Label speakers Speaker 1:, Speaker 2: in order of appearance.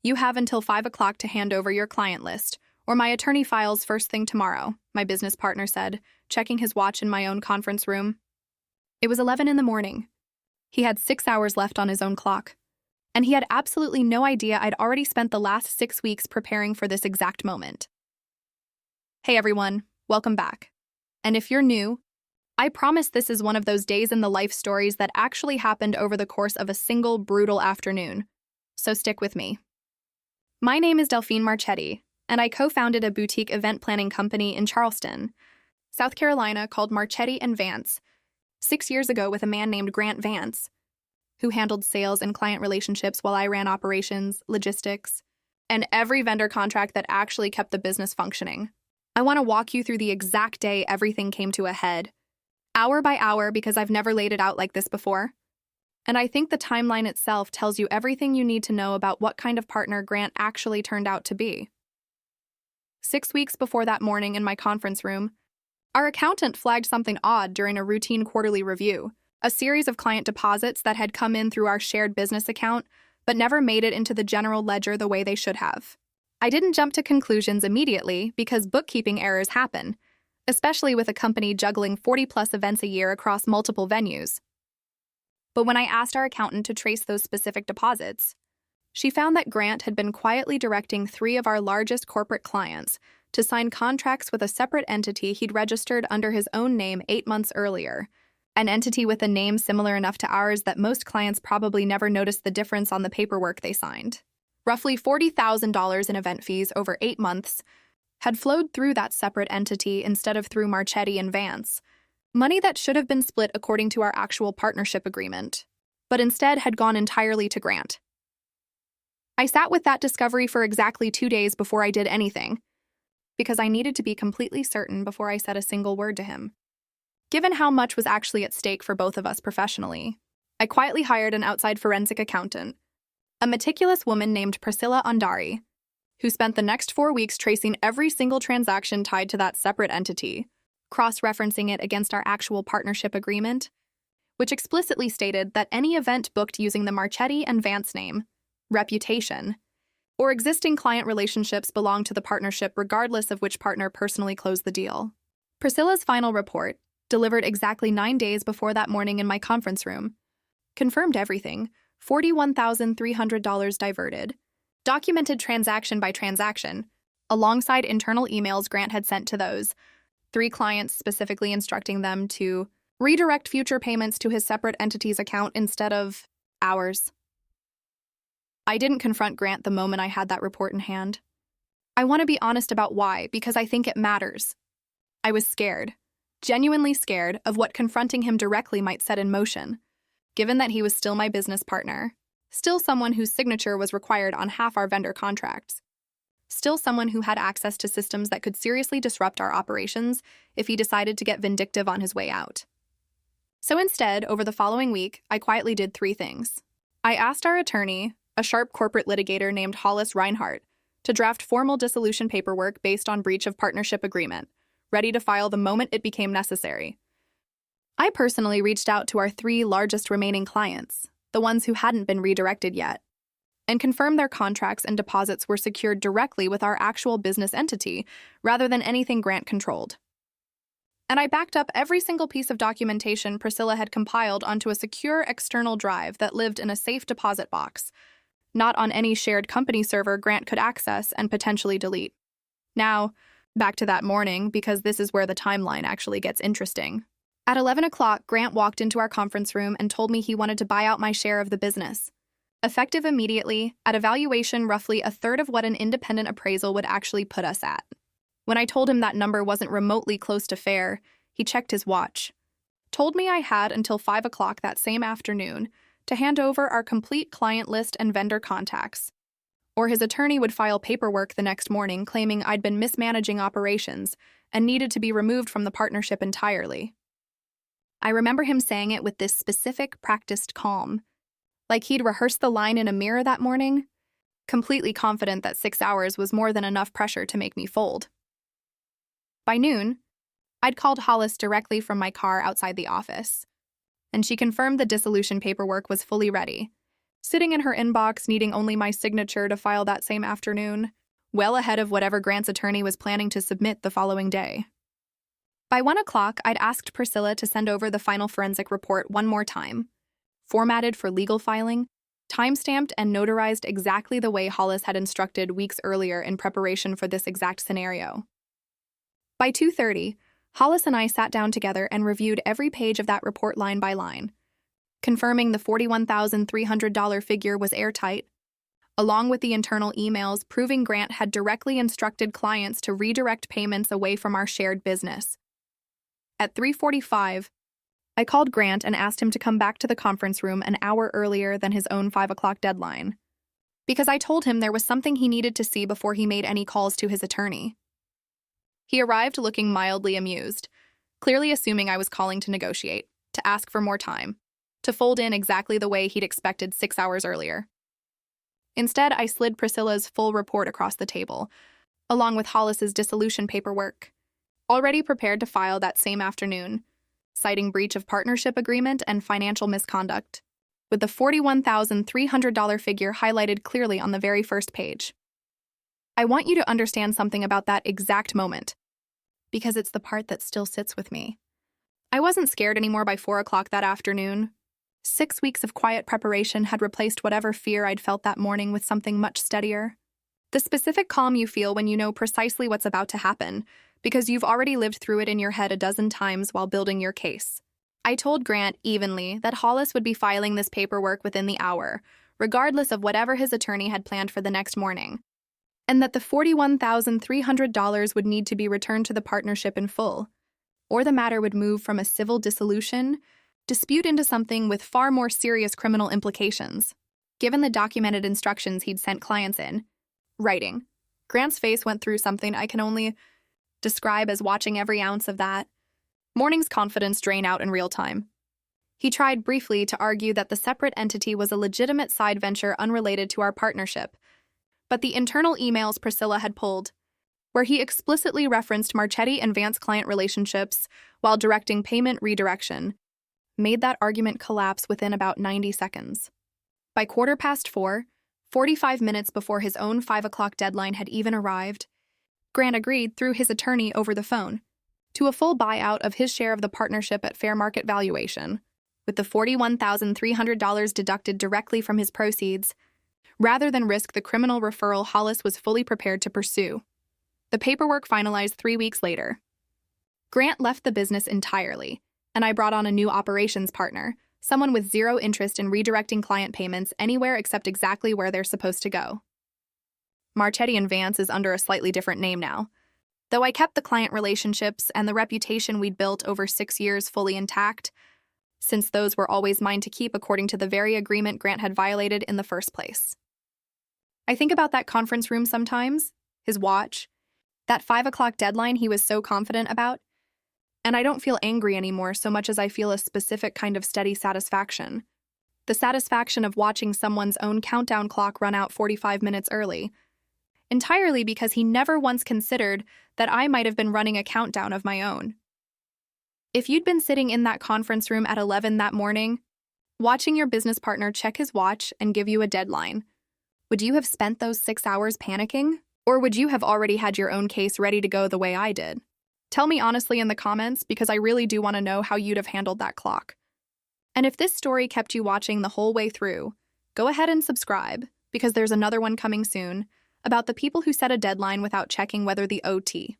Speaker 1: You have until 5 o'clock to hand over your client list, or my attorney files first thing tomorrow, my business partner said, checking his watch in my own conference room. It was 11 in the morning. He had 6 hours left on his own clock. And he had absolutely no idea I'd already spent the last 6 weeks preparing for this exact moment. Hey everyone, welcome back. And if you're new, I promise this is one of those days in the life stories that actually happened over the course of a single brutal afternoon. So stick with me. My name is Delphine Marchetti, and I co-founded a boutique event planning company in Charleston, South Carolina called Marchetti & Vance, 6 years ago with a man named Grant Vance, who handled sales and client relationships while I ran operations, logistics, and every vendor contract that actually kept the business functioning. I want to walk you through the exact day everything came to a head, hour by hour, because I've never laid it out like this before. And I think the timeline itself tells you everything you need to know about what kind of partner Grant actually turned out to be. 6 weeks before that morning in my conference room, our accountant flagged something odd during a routine quarterly review, a series of client deposits that had come in through our shared business account, but never made it into the general ledger the way they should have. I didn't jump to conclusions immediately because bookkeeping errors happen, especially with a company juggling 40-plus events a year across multiple venues. But when I asked our accountant to trace those specific deposits, she found that Grant had been quietly directing 3 of our largest corporate clients to sign contracts with a separate entity he'd registered under his own name 8 months earlier, an entity with a name similar enough to ours that most clients probably never noticed the difference on the paperwork they signed. Roughly $40,000 in event fees over 8 months had flowed through that separate entity instead of through Marchetti & Vance, money that should have been split according to our actual partnership agreement, but instead had gone entirely to Grant. I sat with that discovery for exactly 2 days before I did anything, because I needed to be completely certain before I said a single word to him. Given how much was actually at stake for both of us professionally, I quietly hired an outside forensic accountant, a meticulous woman named Priscilla Andari, who spent the next 4 weeks tracing every single transaction tied to that separate entity, cross-referencing it against our actual partnership agreement, which explicitly stated that any event booked using the Marchetti & Vance name, reputation, or existing client relationships belong to the partnership regardless of which partner personally closed the deal. Priscilla's final report, delivered exactly 9 days before that morning in my conference room, confirmed everything: $41,300 diverted, documented transaction by transaction, alongside internal emails Grant had sent to those 3 clients specifically instructing them to redirect future payments to his separate entity's account instead of ours. I didn't confront Grant the moment I had that report in hand. I want to be honest about why, because I think it matters. I was scared, genuinely scared, of what confronting him directly might set in motion, given that he was still my business partner, still someone whose signature was required on half our vendor contracts, still someone who had access to systems that could seriously disrupt our operations if he decided to get vindictive on his way out. So instead, over the following week, I quietly did 3 things. I asked our attorney, a sharp corporate litigator named Hollis Reinhardt, to draft formal dissolution paperwork based on breach of partnership agreement, ready to file the moment it became necessary. I personally reached out to our 3 largest remaining clients, the ones who hadn't been redirected yet, and confirmed their contracts and deposits were secured directly with our actual business entity rather than anything Grant controlled. And I backed up every single piece of documentation Priscilla had compiled onto a secure external drive that lived in a safe deposit box, not on any shared company server Grant could access and potentially delete. Now, back to that morning, because this is where the timeline actually gets interesting. At 11 o'clock, Grant walked into our conference room and told me he wanted to buy out my share of the business, effective immediately, at a valuation roughly a third of what an independent appraisal would actually put us at. When I told him that number wasn't remotely close to fair, he checked his watch, told me I had until 5 o'clock that same afternoon to hand over our complete client list and vendor contacts, or his attorney would file paperwork the next morning claiming I'd been mismanaging operations and needed to be removed from the partnership entirely. I remember him saying it with this specific, practiced calm, like he'd rehearsed the line in a mirror that morning, completely confident that 6 hours was more than enough pressure to make me fold. By noon, I'd called Hollis directly from my car outside the office, and she confirmed the dissolution paperwork was fully ready, sitting in her inbox needing only my signature to file that same afternoon, well ahead of whatever Grant's attorney was planning to submit the following day. By 1 o'clock, I'd asked Priscilla to send over the final forensic report one more time, formatted for legal filing, time-stamped and notarized exactly the way Hollis had instructed weeks earlier in preparation for this exact scenario. By 2:30, Hollis and I sat down together and reviewed every page of that report line by line, confirming the $41,300 figure was airtight, along with the internal emails proving Grant had directly instructed clients to redirect payments away from our shared business. At 3:45, I called Grant and asked him to come back to the conference room an hour earlier than his own 5 o'clock deadline, because I told him there was something he needed to see before he made any calls to his attorney. He arrived looking mildly amused, clearly assuming I was calling to negotiate, to ask for more time, to fold in exactly the way he'd expected 6 hours earlier. Instead, I slid Priscilla's full report across the table, along with Hollis's dissolution paperwork, already prepared to file that same afternoon, citing breach of partnership agreement and financial misconduct, with the $41,300 figure highlighted clearly on the very first page. I want you to understand something about that exact moment, because it's the part that still sits with me. I wasn't scared anymore by 4 o'clock that afternoon. 6 weeks of quiet preparation had replaced whatever fear I'd felt that morning with something much steadier. The specific calm you feel when you know precisely what's about to happen, because you've already lived through it in your head a dozen times while building your case. I told Grant evenly that Hollis would be filing this paperwork within the hour, regardless of whatever his attorney had planned for the next morning, and that the $41,300 would need to be returned to the partnership in full, or the matter would move from a civil dissolution dispute into something with far more serious criminal implications. Given the documented instructions he'd sent clients in writing, Grant's face went through something I can only describe as watching every ounce of that morning's confidence drain out in real time. He tried briefly to argue that the separate entity was a legitimate side venture unrelated to our partnership, but the internal emails Priscilla had pulled, where he explicitly referenced Marchetti and Vance client relationships while directing payment redirection, made that argument collapse within about 90 seconds. By 4:15, 45 minutes before his own 5 o'clock deadline had even arrived, Grant agreed through his attorney over the phone to a full buyout of his share of the partnership at fair market valuation, with the $41,300 deducted directly from his proceeds, rather than risk the criminal referral Hollis was fully prepared to pursue. The paperwork finalized 3 weeks later. Grant left the business entirely, and I brought on a new operations partner, someone with zero interest in redirecting client payments anywhere except exactly where they're supposed to go. Marchetti and Vance is under a slightly different name now, though I kept the client relationships and the reputation we'd built over 6 years fully intact, since those were always mine to keep according to the very agreement Grant had violated in the first place. I think about that conference room sometimes, his watch, that 5 o'clock deadline he was so confident about, and I don't feel angry anymore so much as I feel a specific kind of steady satisfaction. The satisfaction of watching someone's own countdown clock run out 45 minutes early, entirely because he never once considered that I might have been running a countdown of my own. If you'd been sitting in that conference room at 11 that morning, watching your business partner check his watch and give you a deadline, would you have spent those 6 hours panicking? Or would you have already had your own case ready to go the way I did? Tell me honestly in the comments, because I really do want to know how you'd have handled that clock. And if this story kept you watching the whole way through, go ahead and subscribe, because there's another one coming soon about the people who set a deadline without checking whether the OT